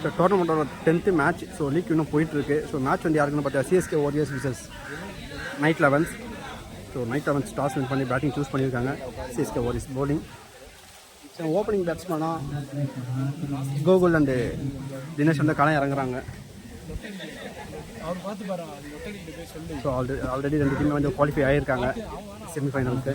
So டோர்னமெண்ட்டோட 10th match. So league இன்னும் போயிட்டுருக்கு. ஸோ மேட்ச் வந்து யாருக்குன்னு பார்த்தா CSK warriors versus knight elevens. So knight elevens toss win பண்ணி பேட்டிங் சூஸ் பண்ணியிருக்காங்க. CSK warriors bowling. So opening பேட்ஸ்மேனாக கோகுல் அண்டு தினேஷ் வந்து களம் இறங்குறாங்க. ஸோ ஆல்ரெடி 2 டீமே வந்து குவாலிஃபை ஆகியிருக்காங்க செமிஃபைனலுக்கு.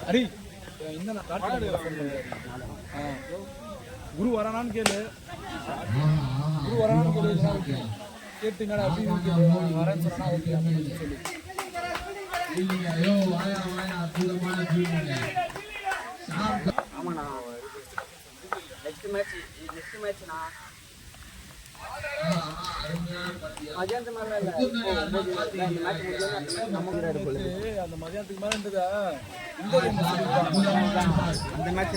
அரி குரு வரானான்னு கேளு. குரு வரானான்னு கேளு. கேட்டுங்கடா அப்படின்னு வரேன்னு சொன்னா ஓகே அப்படின்னு சொல்லி. ஆமாண்ணா நெக்ஸ்ட் மேட்ச்ண்ணா மதியானத்து மேலே அந்த மதியானத்துக்கு மேலே இருந்ததா அந்த மேட்ச்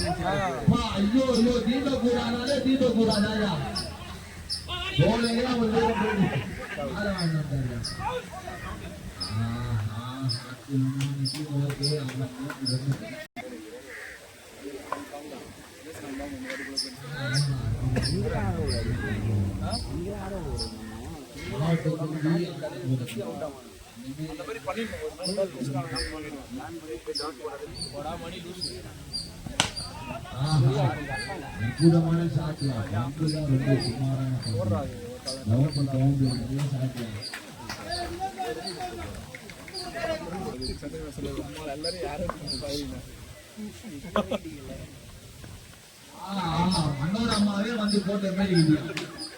அம்மாவே வந்து போட்ட மாதிரி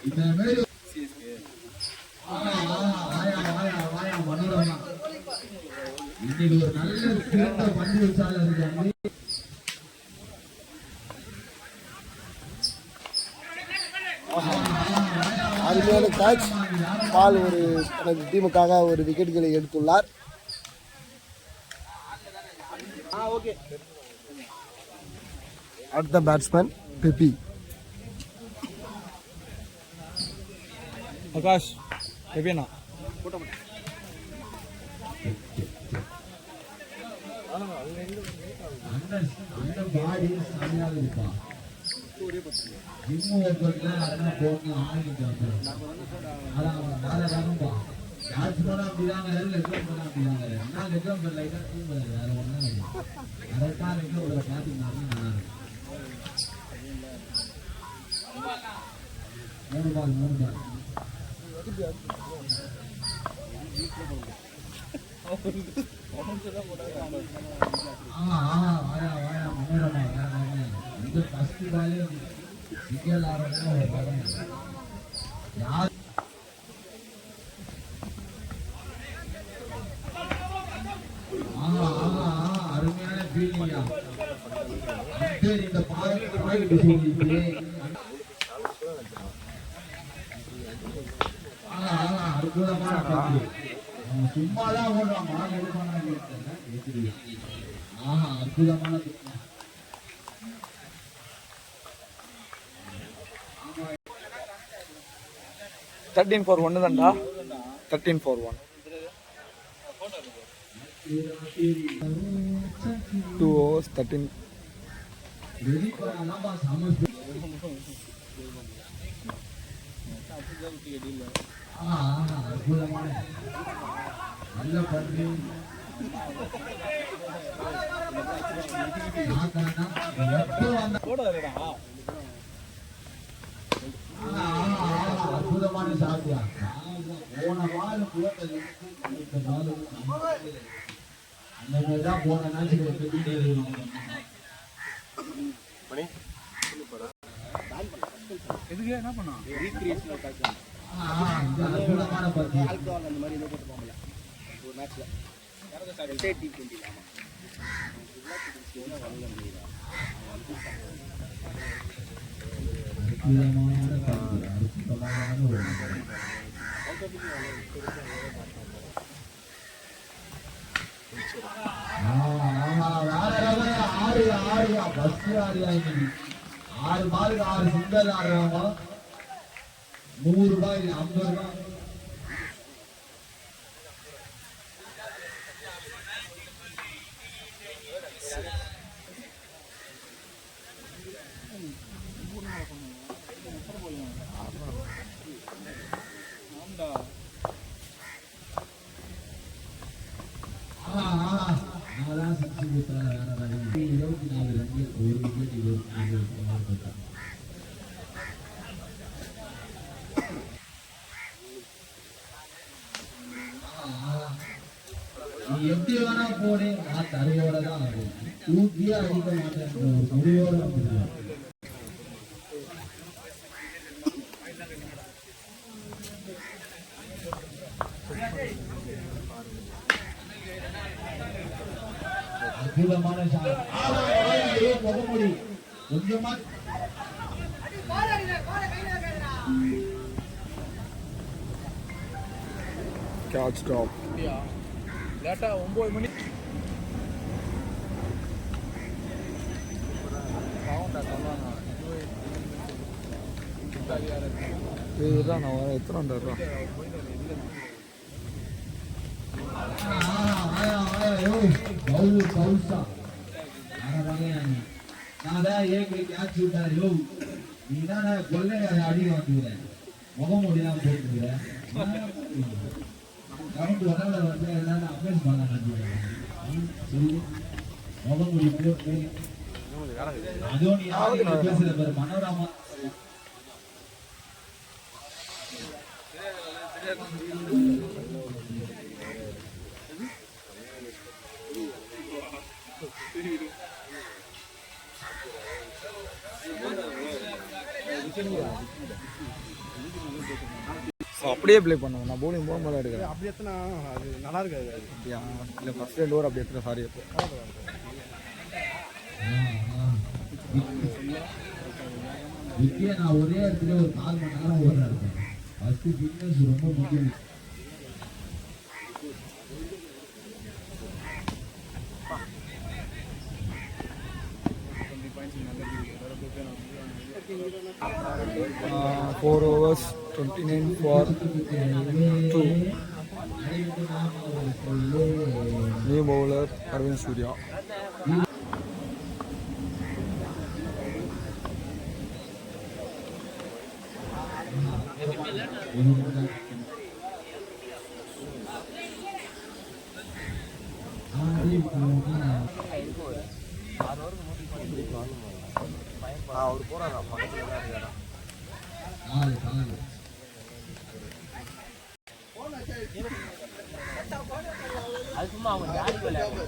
இந்த மாதிரி இன்னைக்கு ஒரு நல்ல சிறந்த பந்து வச்சாலும் இருக்காங்க. அருமையான கேட்ச். பால் ஒரு தனது டீமுக்காக ஒரு விக்கெட்டுகளை எடுத்துள்ளார். அடுத்த பேட்ஸ்மேன் பெப்பி. ஆகாஷ் பெப்பினா அருமையான ஃபீலிங்கா இந்த பாயிண்ட் சும்மாதான் ஓடுறான். அற்புதமான 13 for 1 தான்டா. 13 for 1 2 overs 13. நல்ல பண்ணி அற்புதமான சாத்தியா போன வாரம் குளத்தை அந்த மாதிரிதான் போன எதுக்கு என்ன பண்ணா அற்புதமான பத்தி அந்த மாதிரி போட்டு போகல ஒரு மேட்ச்ல T20 6 பாலுக்கு 6 சிங்கிள் ஆடுறவங்க 100 ரூபாய் 50 ரூபாய். அதான் 24 ரன்கள், ஒரு விக்கெட் 24 நீ எப்படி வேணா போனே, நான் தரையோட தான் ஆகும், தூக்கியே அடிக்க மாட்டேன் ஒரு முடிவோட வந்துடுவேன். அற்புதமான முகமுடி கொஞ்சமா கேட்ச் டாப் லேட்டா 9 மணி இதுதான் நான் வரேன். எத்தனை ரூபா அடி வாங்குகிறேன் முகமூடிதான் போட்டுக்கிறேன் வந்து என்னன்னு அப்ளேஸ் பண்ண முகமூடி போட்டு அதுவும் நீ பேசுற பேர் மனோரமா அப்படியே ப்ளே பண்ணுவோம். நான் போலிங் போகும்போது எடுக்கிறேன். அப்படி எத்தனை அது நல்லா இருக்காது. அப்படியா இல்லை ஃபர்ஸ்ட் ரைட் ஓவர் அப்படி எடுத்துகிறேன். சாரி எப்போ நான் ஒரே இடத்துல ஒரு 4 மணி நேரம் ஓடுறேன். ஃபர்ஸ்ட் ஃபிட்னஸ் ரொம்ப முக்கியம். Four overs, 29 for 2. New bowler Arvind Surya. அவர் போறாரா பக்கத்துல தான் இருக்காரா. அது சும்மா அவங்க ஜாலி விளையாடு.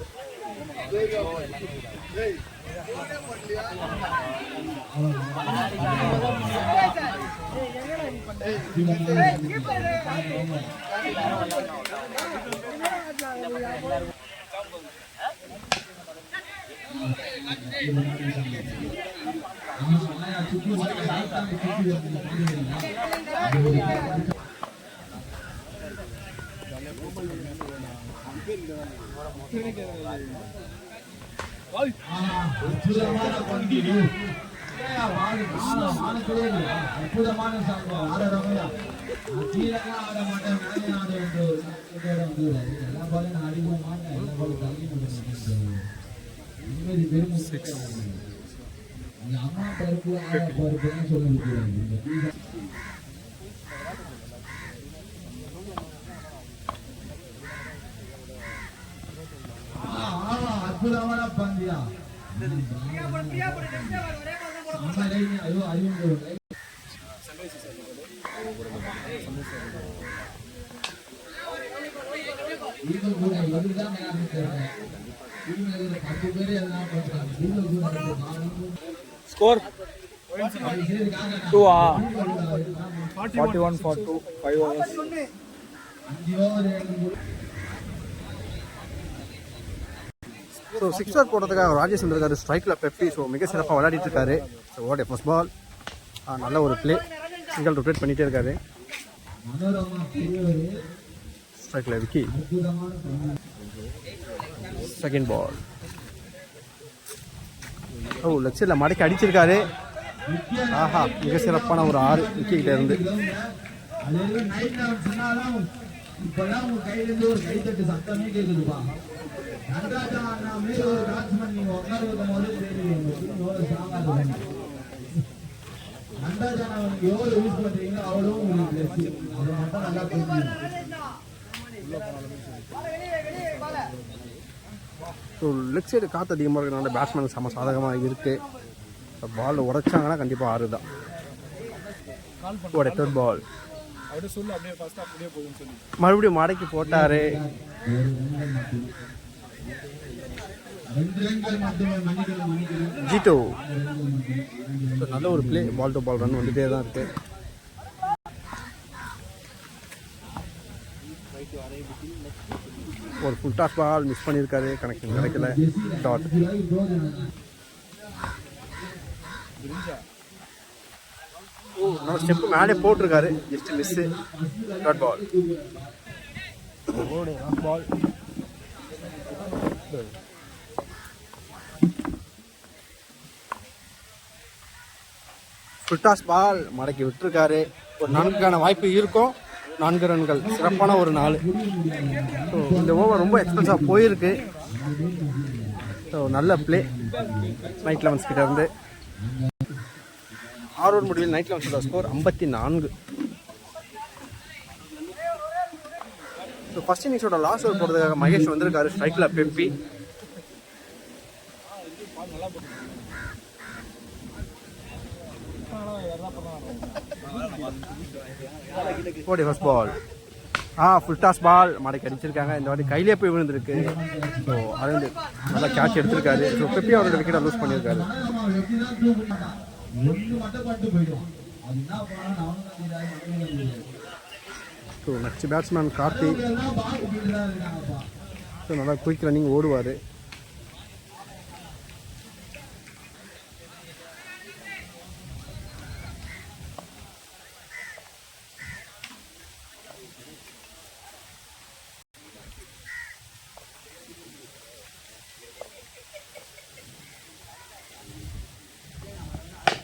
அற்புதமான பந்து அற்புதமான சம்பவம். ஆடுறவங்க கீழெல்லாம் ஆட மாட்டேன், மேலே ஆட வந்து எல்லா பாலும் நான் அடிக்க மாட்டேன், எல்லா பாலும் தள்ளி மாட்டேன். நிம்மதி பெருமை அம்மா பருப்பு ஆட பருப்புன்னு சொல்லி விட்டுறாங்க. அற்புதமான பந்தியா. ஐயோ ஐயோ இது கூட இதுதான் 10 பேர் எல்லாம் பண்றாங்க. Score 2 41 for 2 5 overs. 5 over. So 6 போடுறதுக்காக ராஜேஷ் வந்திருக்காரு ஸ்ட்ரைக்கில் பெப்பி. ஸோ மிக சிறப்பாக விளையாடிட்டு இருக்காரு. ஸோ ஓட ஃபர்ஸ்ட் பால் நல்ல ஒரு பிளே, சிங்கிள் ரொட்டேட் பண்ணிகிட்டே இருக்காரு. ஸ்ட்ரைக்கில் விக்கி. செகண்ட் பால் லெக் சைடில் மடக்கி அடிச்சிருக்காரு. ஆஹா, மிக சிறப்பான ஒரு 6 விக்கெட்டில் இருந்து. அது நைட்ல சொன்னாலும் இப்பதான் உங்க கையில இருந்து ஒரு கைத்தட்டு சத்தமே கேக்குதுப்பா. நடராஜா அண்ணா மீது ஒரு பேட்ஸ்மேன் நீங்க உட்கார வைக்கும் போது தெரியும் எவ்வளவு ஸ்ட்ராங்கா இருக்கு. நடராஜா நீங்க எவ்வளவு யூஸ் பண்றீங்களோ அவ்வளவு உங்களுக்கு பிளஸ். அதை மட்டும் நல்லா புரிஞ்சுக்கணும். ஸோ லெக் சைடு காற்று அதிகமாக இருக்கிறனால பேட்ஸ்மேனுக்கு செம சாதகமாக இருக்குது. பால் உடைச்சாங்கன்னா கண்டிப்பாக 6 தான். தேர்ட் பால் மறுபடியும் மடக்கி போட்டார். ஜீட்டோ நல்ல ஒரு play. Ball to ball run வந்துட்டே தான் இருக்கு. ஒரு ஃபுல் டாஸ் பால் மிஸ் பண்ணியிருக்காரு, கனெக்ஷன் கிடைக்கல. டாட். நம்ம ஸ்டெப்பு மேலே போட்டிருக்காரு, just miss. Dot ball. Ball full toss ball மடக்கி விட்டுருக்காரு. ஒரு 4க்கான வாய்ப்பு இருக்கும். 4 ரன்கள், சிறப்பான ஒரு 4. ஸோ இந்த ஓவர் ரொம்ப எக்ஸ்பென்ஸாக போயிருக்கு. ஸோ நல்ல பிளே நைட் 11 கிட்ட இருந்து. 6 ஓவர் முடிவில் நைட் 11 ஸ்கோர் 54. ஸோ ஃபர்ஸ்ட் இன்னிங்ஸோட லாஸ்ட் ஓவர் போடுறதுக்காக மகேஷ் வந்திருக்காரு. ஸ்ட்ரைக்கில் பெப்பி. ஓடி first ball. Full toss ball மடக்கி அடிச்சிருக்காங்க. இந்த வாட்டி கையிலே போய் விழுந்திருக்கு. ஸோ அது வந்து நல்லா கேட்ச் எடுத்திருக்காரு. ஸோ பெப்பி அவரோட விக்கெட்டை லூஸ் பண்ணியிருக்காரு. So next batsman Karthi. So நல்லா குயிக் ரன்னிங் ஓடுவார்.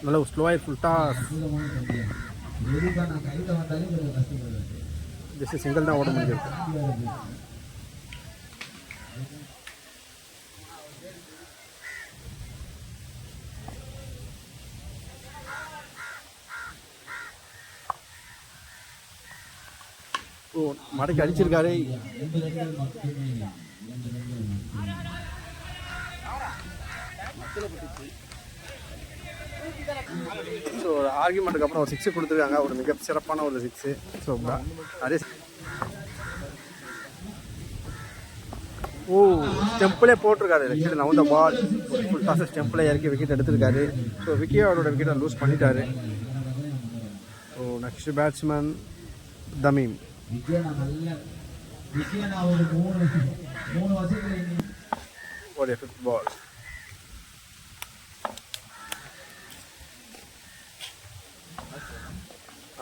நல்ல ஸ்லோவாக ஃபுல் டாஸ். ஜஸ்ட் சிங்கிள் தான் ஓட முடிஞ்சிருக்கு. ஓ மடக்கி அடிச்சிருக்காரு. ஸோ ஒரு ஆர்கியூமெண்ட்டுக்கு அப்புறம் ஒரு 6 கொடுத்துருக்காங்க. ஒரு மிக சிறப்பான ஒரு 6. ஸோ அதே ஸ்டெம்பிளே போட்டிருக்காரு. லெக்சர் நவுந்த பால் ஃபுல் டாஸ் ஸ்டெம்பிளே இறக்கி விக்கெட் எடுத்திருக்காரு. ஸோ விக்கி அவரோட விக்கெட்டை லூஸ் பண்ணிட்டாரு. So next batsman Tamim. ஒரு 5th பால்.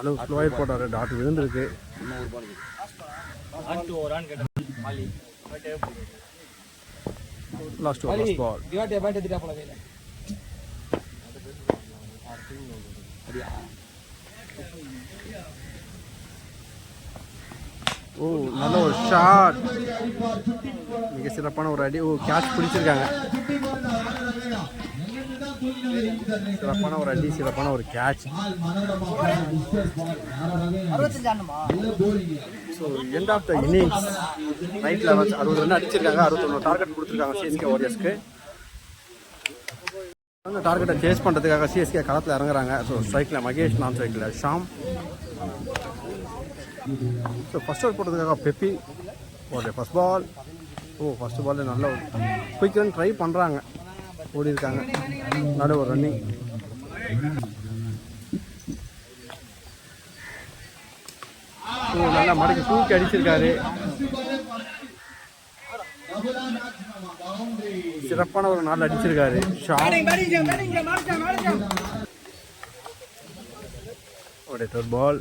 அளவு ஸ்லோவாக போட்டார். டாட் விழுந்திருக்கு. Last ball. ஓ நல்ல ஒரு ஷாட். மிக சிறப்பான ஒரு அடி. கேட்ச் பிடிச்சிருக்காங்க. சிறப்பான ஒரு அடி, சிறப்பான ஒரு catch. So end of the innings நைட் 11 60 ரன் அடிச்சிருக்காங்க. 61 டார்கெட் கொடுத்துருக்காங்க சிஎஸ்கே வாரியர்ஸ்க்கு. அந்த டார்கெட்டை சேஸ் பண்ணுறதுக்காக சிஎஸ்கே களத்தில் இறங்குறாங்க. ஸோ ஸ்ட்ரைக்கில் மகேஷ், நான் ஸ்ட்ரைக்கில் ஷாம். ஸோ ஃபர்ஸ்ட் ஓவர் போட்டதுக்காக பெப்பி. Okay first ball. First ball நல்ல ஒரு குயிக் ரன் ட்ரை பண்ணுறாங்க. ஓடி இருக்காங்க. நல்ல ஒரு ரன்னிங். நல்லா மடக்கி தூக்கி அடிச்சிருக்காரு. சிறப்பான ஒரு நாள் அடிச்சிருக்காரு. Third ball.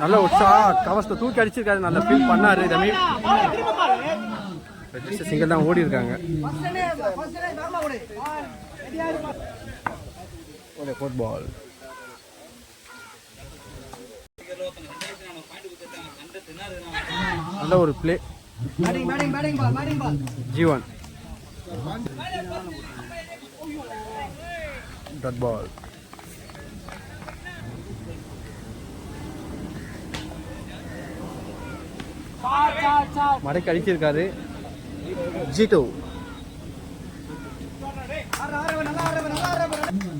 நல்ல ஒரு ஷாட். கவர்ஸ்ல தூக்கி அடிச்சிருக்காரு. நல்லா ஃபீல் பண்ணாரு. தமீம் சிங்கிள் தான் ஓடி இருக்காங்க. ஒரு ஃபுட்பால். நல்ல ஒரு பிளே. ஜீவன் டாட் பால். மடக்கி அடிச்சிருக்காரு ஜீட்டோ.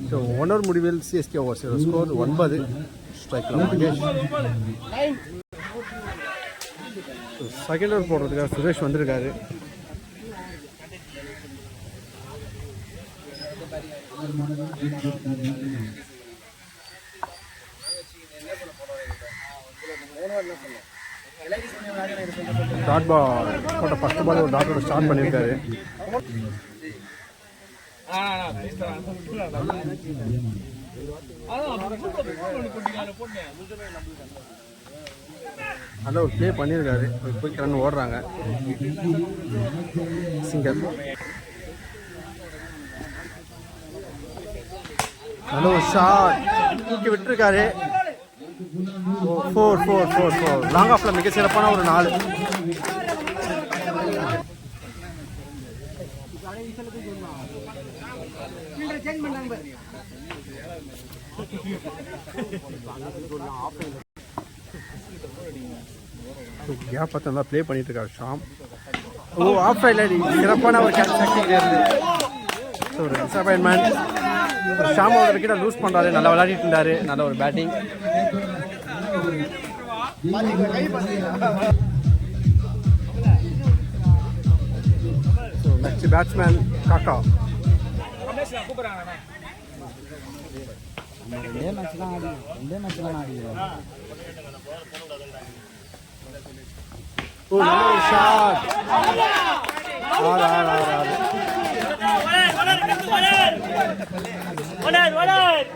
ஸோ 1 ஓவர் முடிவில் சிஎஸ்கே ஓவர்ஸ் ஸ்கோர் 9. ஸ்ட்ரைக்கில் மகேஷ். செகண்ட் ஓவர் போடுறதுக்காக சுரேஷ் வந்திருக்காரு. டாட் பால் போட்ட ஃபர்ஸ்ட் பால் ஒரு டாட்டோட ஸ்டார்ட் பண்ணியிருக்காரு. நல்ல ஒரு ப்ளே பண்ணியிருக்காரு. குயிக் ரன் ஓடுறாங்க. சிங்கர் நல்ல ஒரு ஷாட் தூக்கி விட்டுருக்காரு. 4 லாங் ஆஃப்ல மிக சிறப்பான ஒரு 4. கேப் பார்த்து நல்லா ப்ளே பண்ணிட்டு இருக்காரு ஷாம். ஆஃப் சைடில் சிறப்பான ஒரு கேட்ச் இருந்து. ஸோ ஒரு டிசப்பாயின்மெண்ட். ஷாம் ஒரு விக்கெட்டை லூஸ் பண்ணுறாரு. நல்லா விளையாடிட்டு இருந்தாரு. நல்ல ஒரு பேட்டிங். ஸோ நெக்ஸ்ட் பேட்ஸ்மேன் காக்கா. ஷாட்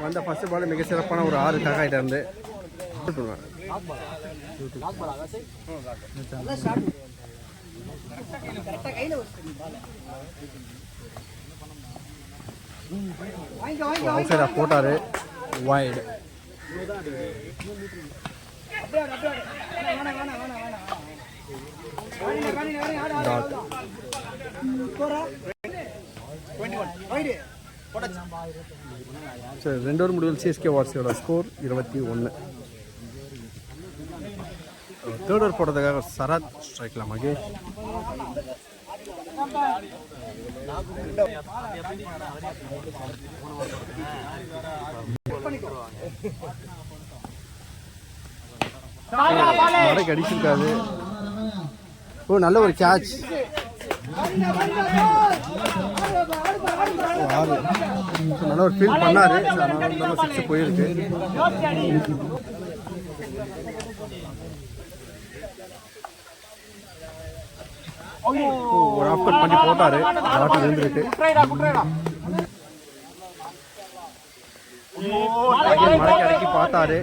வந்த ஃபர்ஸ்ட் பால் மிக சிறப்பான ஒரு 6 காக்காயிட்ட இருந்து. போட்டாரு வைடு. சரி 2 ஓவர் முடிவில் சிஎஸ்கே வார்ஸோட ஸ்கோர் 21. தேர்ட் ஓவர் போடுறதுக்காக சரத் ஸ்ட்ரைக்ல மகேஷ். மடக்கு அடிச்சிருக்காரு. நல்ல ஒரு கேட்ச். 6 நல்ல ஒரு ஃபீல் பண்ணாரு. 6 போயிருக்கு. ஒரு ஆஃப் கட் பண்ணி போட்டாரு. டாட் விழுந்துருக்கு. மடக்கி அடக்கி பார்த்தாரு.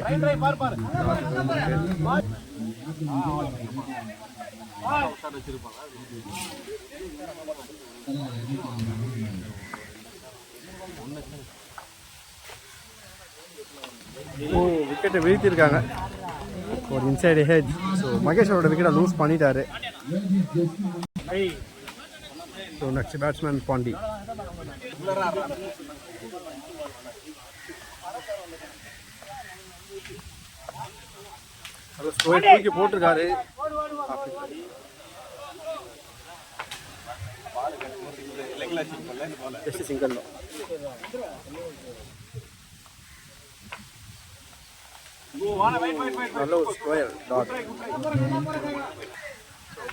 விக்கெட்டை வீழ்த்திருக்காங்க. ஒரு இன்சைடு ஹெட். ஸோ மகேஷோட விக்கெட்டை லூஸ் பண்ணிட்டாரு. So next batsman Pandi. தூக்கி போட்டிருக்காரு. சிங்கிள் நல்ல ஒரு ஸ்கொயர் டாட்.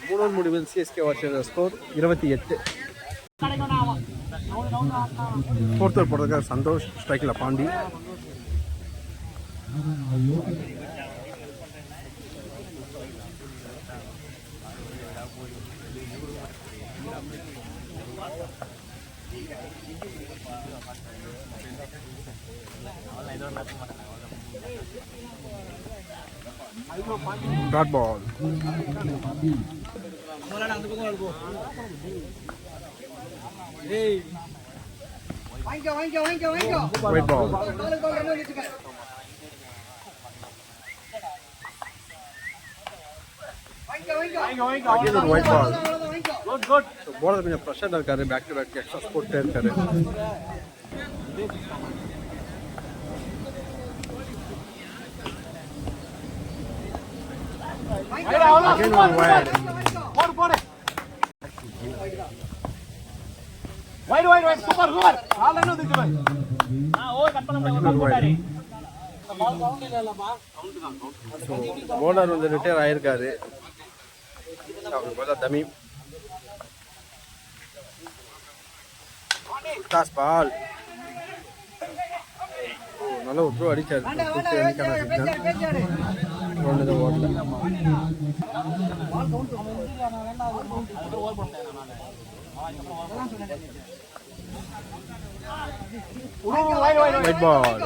3 ஓவர் முடிவில் சிஎஸ்கே வார்ஸோட ஸ்கோர் 28. ஃபோர்த் ஓவர் போடுறதுக்காக சந்தோஷ். ஸ்ட்ரைக்கில் Pandi. Dot ball. Wide ball. Again ஒரு white ball. bowler கொஞ்சம் ப்ரெஷர்ல இருக்காரு, பேக் டு பேக் எக்ஸ்ட்ரா போட்டே இருக்காரு. Again one wide. Wide, super. All என்ன வந்துச்சு பாரு. கட் பண்ண முடியாது. ஸோ bowler வந்து ரிட்டையர் ஆயிருக்காரு. அவருக்கு பதிலா தமீம். டாஸ் பால். நல்ல ஒரு த்ரோ அடிச்சாரு. ஒன்று ஓடல. White ball.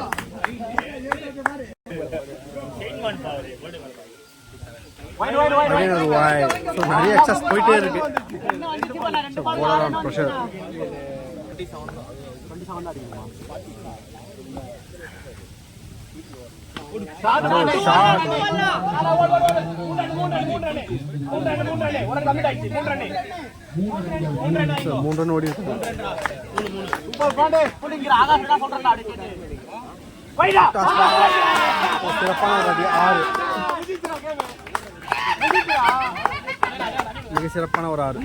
ஸோ நிறைய எக்ஸஸ் போயிட்டே இருக்கு. So bowler on pressure. மூன்று ரன் ஓடி சிறப்பான ஒரு அடி 6. மிக சிறப்பான ஒரு 6.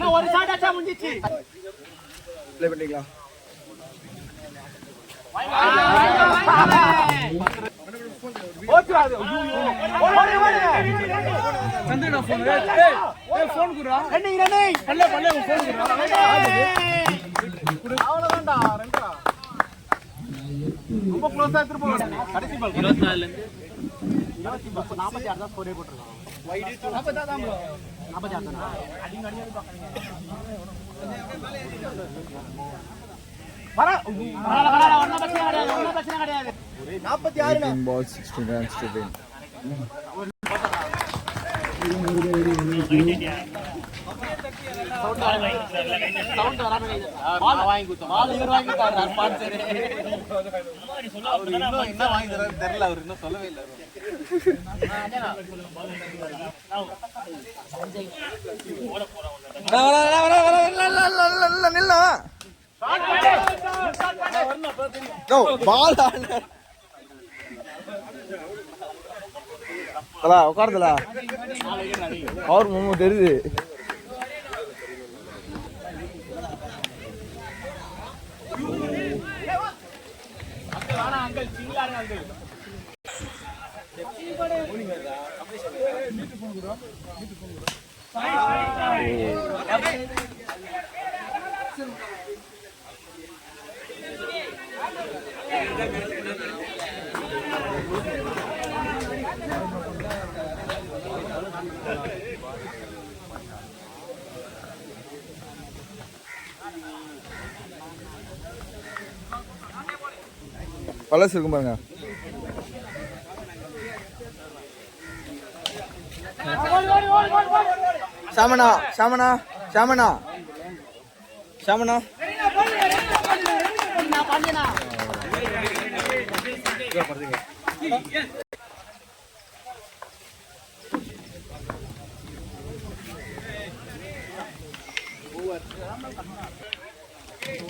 ப்ளே பண்ணிக்கலாம். ரொம்ப க்ளோஸா எடுத்து போறாங்க. கடைசி பால் 24 ல இருந்து 26 46 தான் ஸ்கோரே போட்டுருக்காங்க. வைட் 40 தான் ப்ரோ. 46 தானா? அடிங்க பாக்கறீங்க. வர ஒண்ணா பிரச்சனை கிடையாது. 46 னா ball 16 runs to win. Sound வராம பால் வாங்கி கொடுத்தோம். பால் இவர் வாங்கி கொடுத்தாரு ஸ்பான்சர். அவர் இன்னும் வாங்கி தராரு தெரியல. அவர் இன்னும் சொல்லவே இல்லை. உட்காருதுல அவர் முன்னு தெரியுது. பழசு இருக்கும் பாருங்க. சாமனா சாமனா சாமனா சாமனா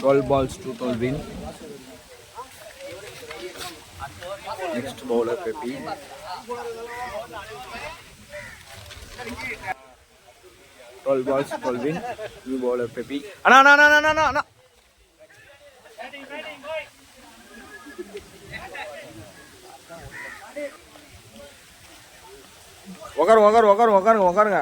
12 balls to 12 win. Next bowler Pepe. 12 balls, 12 win. New bowler Pepe. Ana. உக்காருங்க.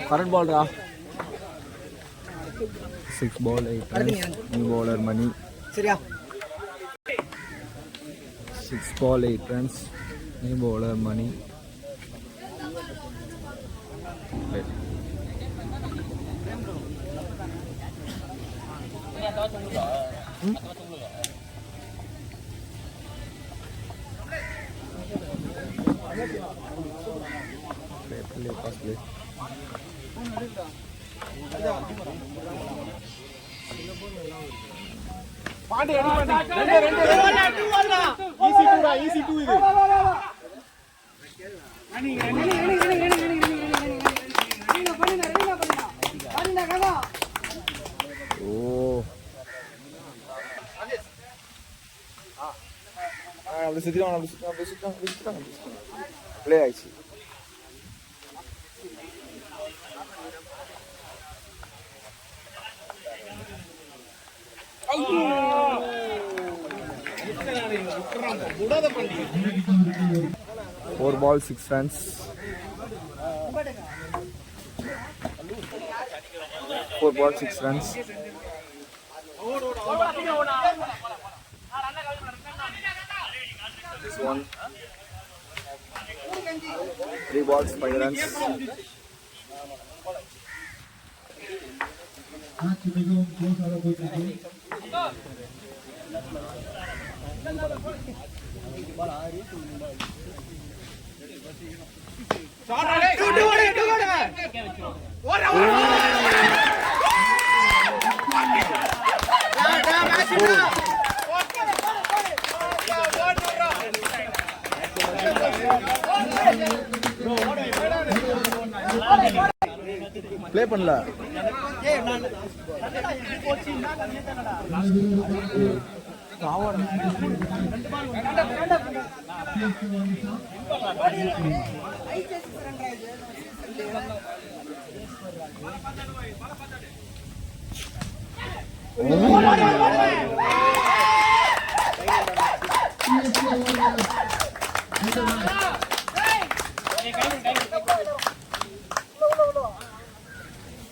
Current ball ra. 6 ball 8 runs. New bowler Mani. சரியா 6 ball 8 runs. New bowler Mani. Play, pass play. Oh. அப்படி சுத்திட்டான் ப்ளே ஆயிடுச்சு. Four ball 6 runs. 4 ball 6 runs. This one. 3 balls 5 runs. Match மிகவும் க்ளோஸாக போயிட்டு இருக்கு. Play பண்ணல.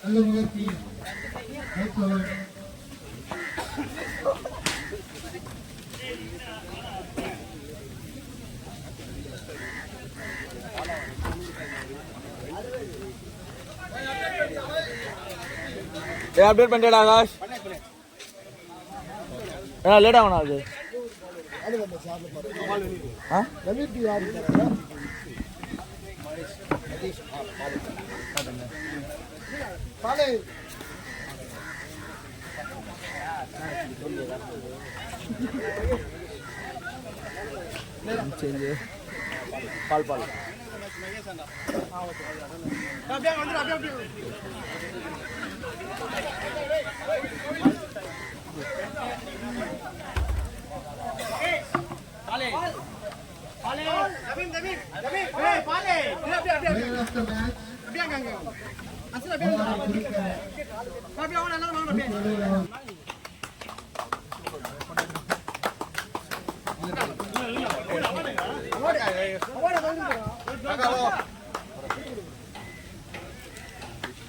நல்ல முயற்சி. அப்டேட் பண்ணிட்டா ஆகாஷ்? ஏன்னா லேட் ஆகணும் அது. பால் பால்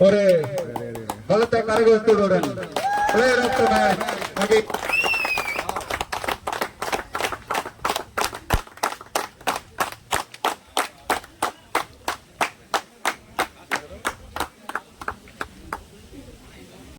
ஒரு பலத்த கரகோஷத்துடன் பிளேயர் ஆஃப் தி மேட்ச்